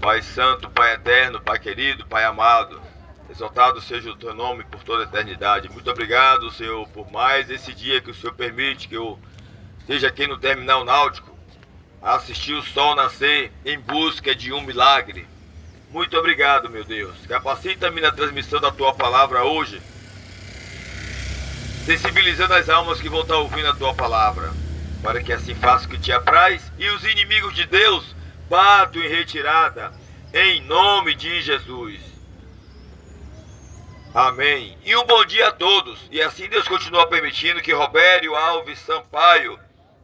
Pai santo, Pai eterno, Pai querido, Pai amado, exaltado seja o teu nome por toda a eternidade. Muito obrigado, Senhor, por mais esse dia que o Senhor permite que eu esteja aqui no terminal náutico, a assistir o sol nascer em busca de um milagre. Muito obrigado, meu Deus. Capacita-me na transmissão da tua palavra hoje, sensibilizando as almas que vão estar ouvindo a tua palavra, para que assim faça o que te apraz e os inimigos de Deus batam em retirada, em nome de Jesus. Amém. E um bom dia a todos. E assim Deus continua permitindo que Robério Alves Sampaio,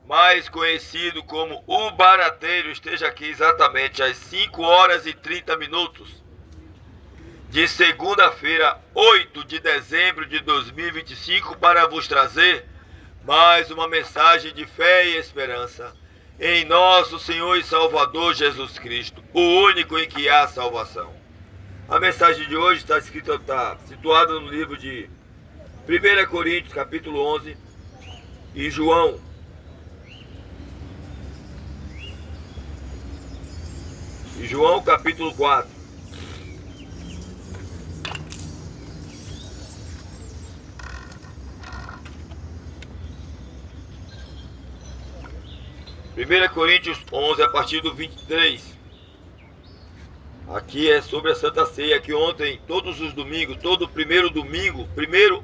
mais conhecido como o Barateiro, esteja aqui exatamente às 5h30 de segunda-feira, 8 de dezembro de 2025, para vos trazer mais uma mensagem de fé e esperança em nosso Senhor e Salvador Jesus Cristo, o único em que há salvação. A mensagem de hoje está situada no livro de 1 Coríntios, capítulo 11, e João, capítulo 4. Primeira Coríntios 11, a partir do 23. Aqui é sobre a Santa Ceia, que ontem, todos os domingos, todo primeiro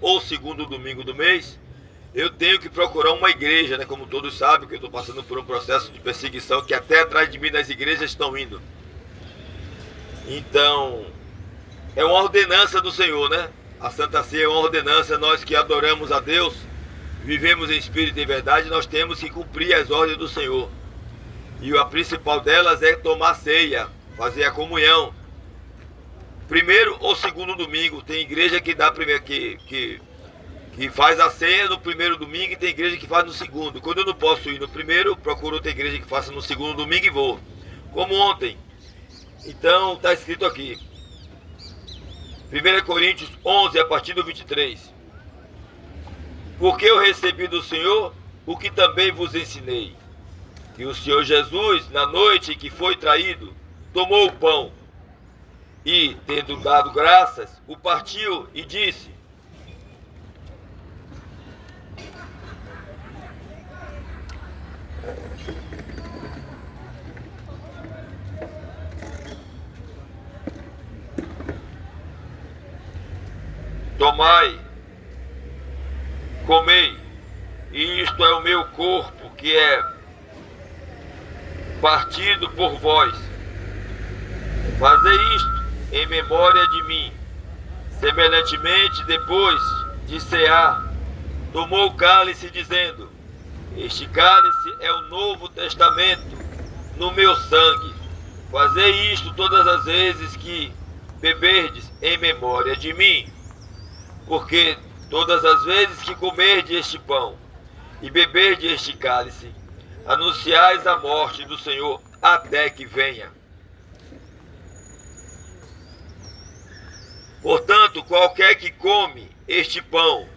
ou segundo domingo do mês, eu tenho que procurar uma igreja, né? Como todos sabem, que eu estou passando por um processo de perseguição, que até atrás de mim nas igrejas estão indo. Então, é uma ordenança do Senhor, né? A Santa Ceia é uma ordenança. Nós que adoramos a Deus, vivemos em espírito e em verdade, nós temos que cumprir as ordens do Senhor. E a principal delas é tomar ceia, fazer a comunhão. Primeiro ou segundo domingo. Tem igreja que dá primeiro, que faz a ceia no primeiro domingo, e tem igreja que faz no segundo. Quando eu não posso ir no primeiro, eu procuro outra igreja que faça no segundo domingo e vou. Como ontem. Então está escrito aqui, 1 Coríntios 11, a partir do 23. Porque eu recebi do Senhor o que também vos ensinei, que o Senhor Jesus, na noite em que foi traído, tomou o pão e, tendo dado graças, o partiu e disse: tomai, comei, e isto é o meu corpo, que é partido por vós. Fazei isto em memória de mim. Semelhantemente, depois de cear, tomou o cálice, dizendo: este cálice é o Novo Testamento no meu sangue. Fazei isto todas as vezes que beberdes em memória de mim. Porque todas as vezes que comerdes este pão e beberdes este cálice, anunciais a morte do Senhor até que venha. Portanto, qualquer que come este pão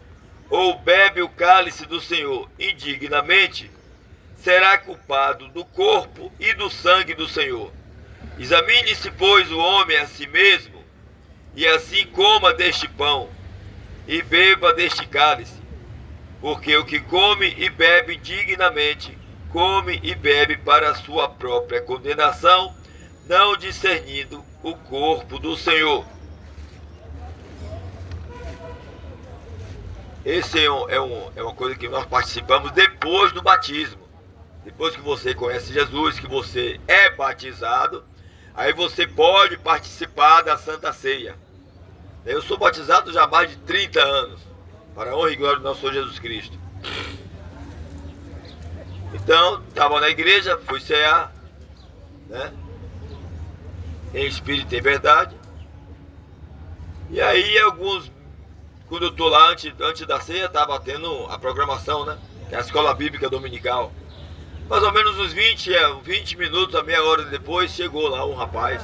ou bebe o cálice do Senhor indignamente, será culpado do corpo e do sangue do Senhor. Examine-se, pois, o homem a si mesmo, e assim coma deste pão e beba deste cálice. Porque o que come e bebe indignamente, come e bebe para a sua própria condenação, não discernindo o corpo do Senhor. Esse é uma coisa que nós participamos depois do batismo. Depois que você conhece Jesus, que você é batizado, aí você pode participar da Santa Ceia. Eu sou batizado já há mais de 30 anos, para a honra e glória do nosso Senhor Jesus Cristo. Então, estava na igreja, fui cear, né? Em espírito e em verdade. E aí quando eu estou lá, antes da ceia, estava tendo a programação, né? Que é a escola bíblica dominical. Mais ou menos uns 20 minutos, a meia hora depois, chegou lá um rapaz,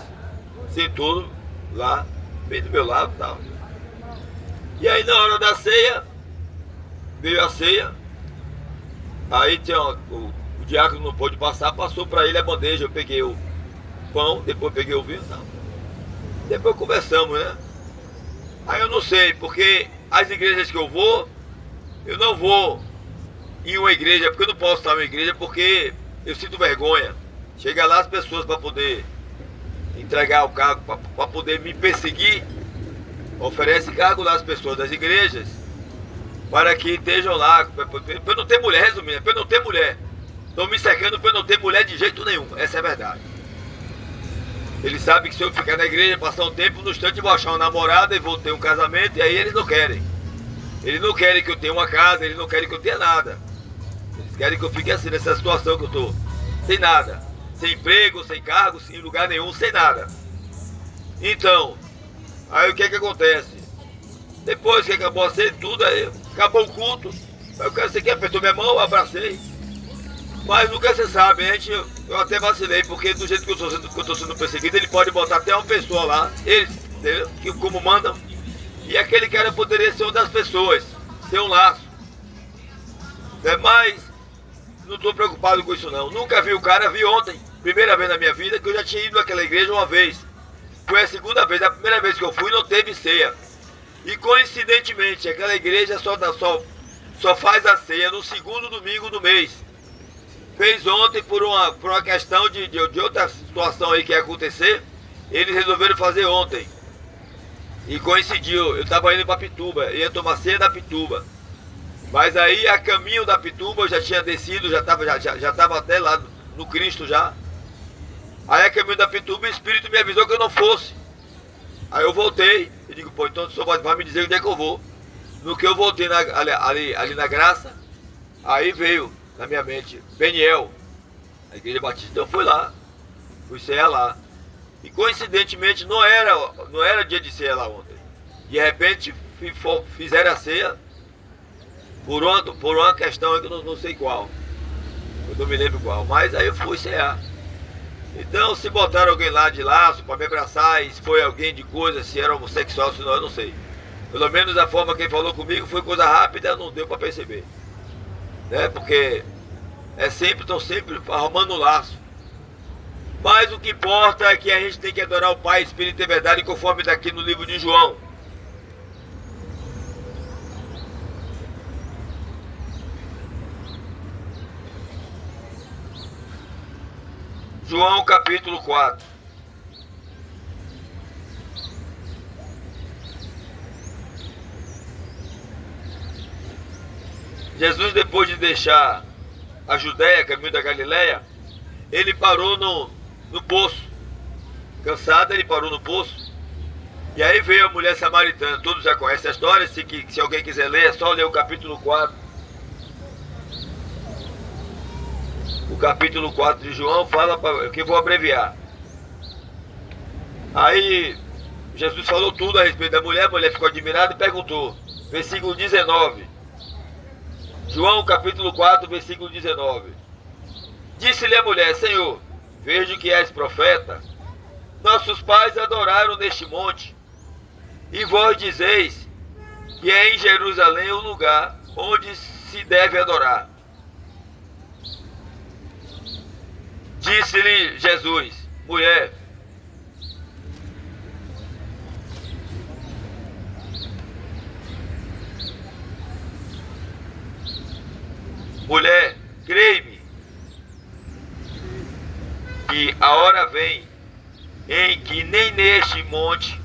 sentou lá, bem do meu lado e tal. E aí na hora da ceia, veio a ceia. Aí o diácono não pôde passar, passou para ele a bandeja. Eu peguei o pão, depois peguei o vinho, não. Depois conversamos, né? Aí eu não sei, porque as igrejas que eu não vou em uma igreja, porque eu não posso estar em uma igreja, porque eu sinto vergonha. Chega lá as pessoas para poder entregar o cargo, para poder me perseguir, oferece cargo lá às pessoas das igrejas, para que estejam lá, para eu não ter mulher, resumindo, para eu não ter mulher. Estão me cercando para eu não ter mulher de jeito nenhum, essa é a verdade. Eles sabem que se eu ficar na igreja, passar um tempo, no instante vou achar uma namorada e vou ter um casamento, e aí eles não querem. Eles não querem que eu tenha uma casa, eles não querem que eu tenha nada. Eles querem que eu fique assim, nessa situação que eu estou, sem nada. Sem emprego, sem cargo, sem lugar nenhum, sem nada. Então, aí o que é que acontece? Depois que acabou a ceia, tudo, aí acabou o culto. Aí o cara, você que apertou minha mão, eu abracei. Mas nunca você sabe, eu até vacilei, porque do jeito que eu estou sendo perseguido, ele pode botar até uma pessoa lá, eles, entendeu? Que como mandam. E aquele cara poderia ser uma das pessoas, ser um laço. Mas não estou preocupado com isso não. Nunca vi o cara, vi ontem, primeira vez na minha vida, que eu já tinha ido naquela igreja uma vez. Foi a segunda vez, a primeira vez que eu fui não teve ceia. E coincidentemente, aquela igreja só faz a ceia no segundo domingo do mês. Fez ontem por uma questão de outra situação aí que ia acontecer, eles resolveram fazer ontem. E coincidiu, eu estava indo para Pituba, ia tomar ceia da Pituba. Mas aí a caminho da Pituba eu já tinha descido, já estava até lá no Cristo já. Aí a caminho da Pituba o Espírito me avisou que eu não fosse. Aí eu voltei, eu digo, pô, então o senhor vai me dizer onde é que eu vou. No que eu voltei ali na Graça, aí veio na minha mente, Beniel, a Igreja Batista, então eu fui lá, fui ceia lá. E coincidentemente não era dia de ceia lá ontem. De repente fizeram a ceia por uma questão que eu não sei qual. Eu não me lembro qual, mas aí eu fui cear. Então se botaram alguém lá de laço para me abraçar, e se foi alguém de coisa, se era homossexual, se não, eu não sei. Pelo menos a forma que ele falou comigo foi coisa rápida, não deu para perceber. Né? Porque estão sempre arrumando laço. Mas o que importa é que a gente tem que adorar o Pai, Espírito e Verdade, conforme daqui no livro de João. João capítulo 4. Jesus, depois de deixar a Judéia, caminho da Galileia, ele parou no poço. Cansado, ele parou no poço. E aí veio a mulher samaritana. Todos já conhecem a história. Se alguém quiser ler, é só ler o capítulo 4. O capítulo 4 de João fala, que eu vou abreviar. Aí Jesus falou tudo a respeito da mulher. A mulher ficou admirada e perguntou. Versículo 19. João capítulo 4, versículo 19. Disse-lhe a mulher, Senhor, vejo que és profeta. Nossos pais adoraram neste monte, e vós dizeis que é em Jerusalém o lugar onde se deve adorar. Disse-lhe Jesus, mulher, crei-me, que a hora vem em que nem neste monte,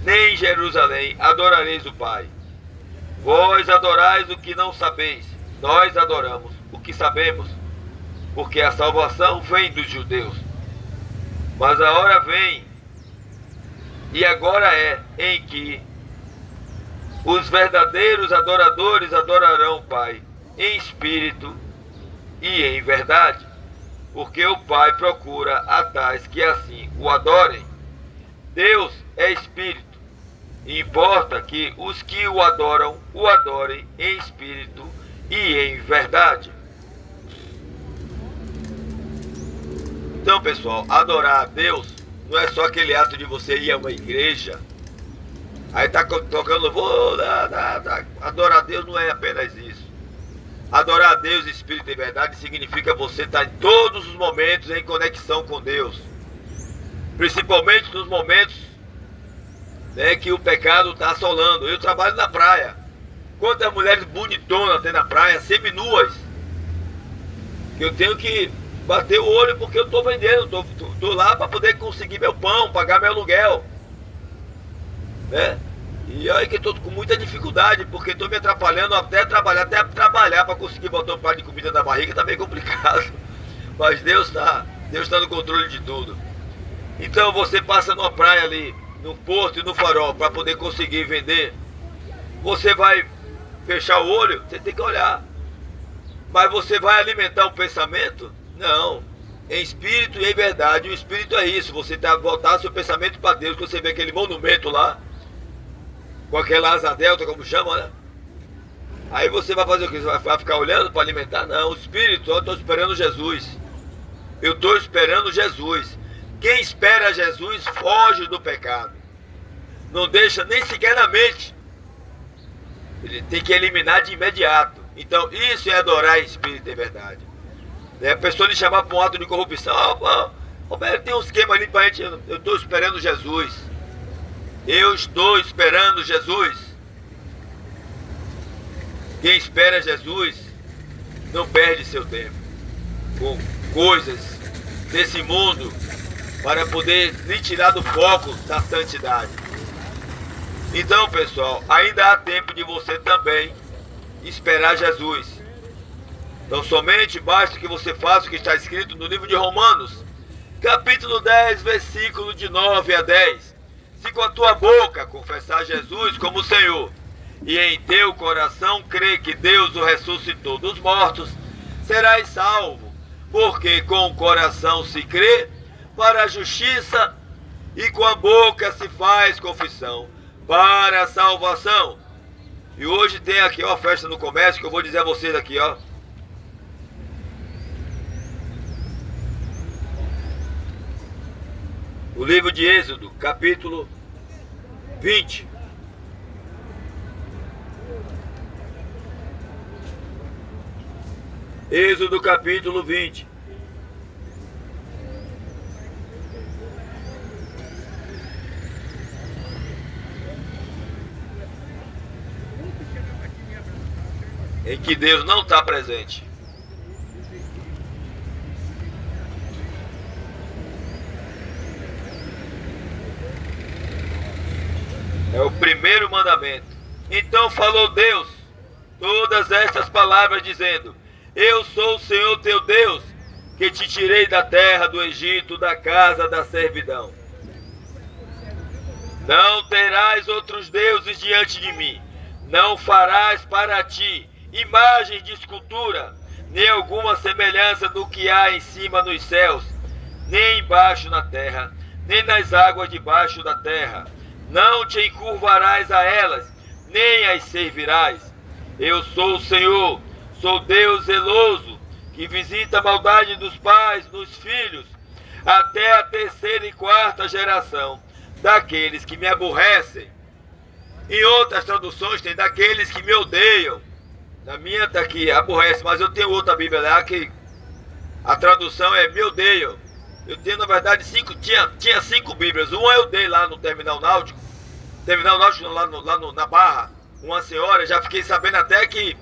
nem em Jerusalém adorareis o Pai. Vós adorais o que não sabeis, nós adoramos o que sabemos, porque a salvação vem dos judeus. Mas a hora vem, e agora é, em que os verdadeiros adoradores adorarão o Pai, em espírito e em verdade, porque o Pai procura a tais que assim o adorem. Deus é espírito, e importa que os que o adorem em espírito e em verdade. Então, pessoal, adorar a Deus não é só aquele ato de você ir a uma igreja, aí tá tocando louvor, adorar a Deus não é apenas isso. Adorar a Deus em espírito e verdade significa você estar em todos os momentos em conexão com Deus. Principalmente nos momentos, né, que o pecado está assolando. Eu trabalho na praia. Quantas mulheres bonitonas tem na praia, seminuas, que eu tenho que bater o olho porque eu estou vendendo, estou lá para poder conseguir meu pão, pagar meu aluguel, né? E aí que eu estou com muita dificuldade, porque estou me atrapalhando até trabalhar para conseguir botar um prato de comida na barriga, está bem complicado. Mas Deus tá no controle de tudo. Então você passa numa praia ali, no porto e no farol, para poder conseguir vender. Você vai fechar o olho? Você tem que olhar. Mas você vai alimentar o pensamento? Não. Em espírito e em verdade. O espírito é isso. Você voltar seu pensamento para Deus. Quando você vê aquele monumento lá, com aquela asa delta, como chama, né? Aí você vai fazer o quê? Você vai ficar olhando para alimentar? Não. O espírito, eu estou esperando Jesus. Eu estou esperando Jesus. Quem espera Jesus foge do pecado. Não deixa nem sequer na mente. Ele tem que eliminar de imediato. Então isso é adorar em espírito e verdade. A pessoa lhe chamar para um ato de corrupção. Roberto, tem um esquema ali para a gente. Eu estou esperando Jesus. Eu estou esperando Jesus. Quem espera Jesus não perde seu tempo com coisas desse mundo para poder lhe tirar do foco da santidade. Então, pessoal, ainda há tempo de você também esperar Jesus. Então, somente basta que você faça o que está escrito no livro de Romanos, capítulo 10, versículo de 9 a 10. Se com a tua boca confessar Jesus como Senhor, e em teu coração crer que Deus o ressuscitou dos mortos, serás salvo. Porque com o coração se crê para a justiça, e com a boca se faz confissão para a salvação. E hoje tem aqui, ó, festa no comércio, que eu vou dizer a vocês aqui, ó. O livro de Êxodo, capítulo 20. Êxodo, capítulo 20. Em que Deus não está presente. É o primeiro mandamento. Então falou Deus todas estas palavras, dizendo: Eu sou o Senhor teu Deus, que te tirei da terra do Egito, da casa da servidão. Não terás outros deuses diante de mim. Não farás para ti imagem de escultura, nem alguma semelhança do que há em cima nos céus, nem embaixo na terra, nem nas águas debaixo da terra. Não te encurvarás a elas, nem as servirás. Eu sou o Senhor, sou Deus zeloso, que visita a maldade dos pais nos filhos, até a terceira e quarta geração daqueles que me aborrecem. Em outras traduções tem daqueles que me odeiam. Na minha está aqui, aborrece, mas eu tenho outra Bíblia lá que a tradução é me odeiam. Eu tenho, na verdade, tinha 5 Bíblias. Uma eu dei lá no Terminal Náutico. Terminal Náutico lá na Barra. Uma senhora, já fiquei sabendo até que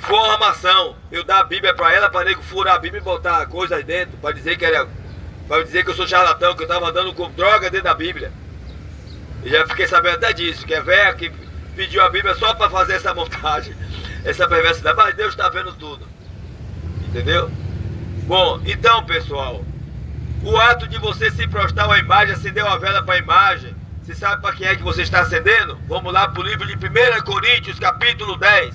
foi uma armação. Eu dar a Bíblia para ela, para nego furar a Bíblia e botar coisa aí dentro, para dizer que eu sou charlatão, que eu estava andando com droga dentro da Bíblia. E já fiquei sabendo até disso, que é velha que pediu a Bíblia só para fazer essa montagem, essa perversidade. Mas Deus está vendo tudo. Entendeu? Bom, então, pessoal, o ato de você se prostrar à imagem, acender uma vela para a imagem, você sabe para quem é que você está acendendo? Vamos lá para o livro de 1 Coríntios, capítulo 10.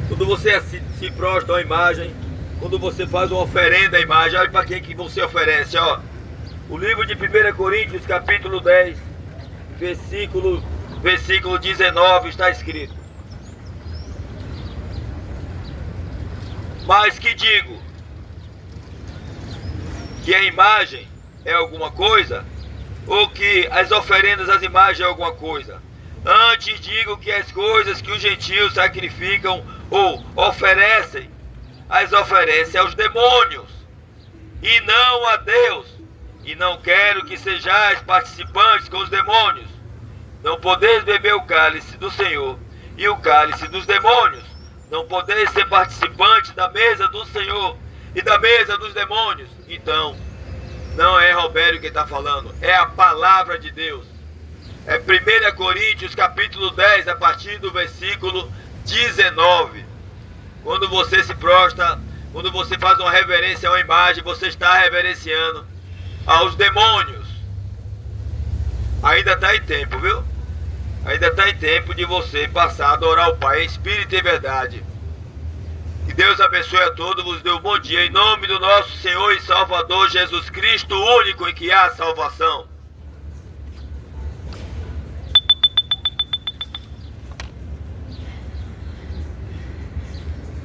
Quando você se prostra à imagem, quando você faz uma oferenda à imagem, olha para quem que você oferece, ó. O livro de 1 Coríntios, capítulo 10, versículo 19, está escrito: Mas que digo? Que a imagem é alguma coisa? Ou que as oferendas às imagens é alguma coisa? Antes digo que as coisas que os gentios sacrificam ou oferecem, as oferecem aos demônios, e não a Deus. E não quero que sejais participantes com os demônios. Não podeis beber o cálice do Senhor e o cálice dos demônios. Não podeis ser participantes da mesa do Senhor e da mesa dos demônios. Então, não é Robério quem está falando, é a palavra de Deus. É 1 Coríntios capítulo 10, a partir do versículo 19. Quando você se prostra, quando você faz uma reverência a uma imagem, você está reverenciando aos demônios. Ainda está em tempo, viu? Ainda está em tempo de você passar a adorar o Pai em espírito e verdade. Que Deus abençoe a todos, vos dê um bom dia, em nome do nosso Senhor e Salvador Jesus Cristo, o único em que há salvação.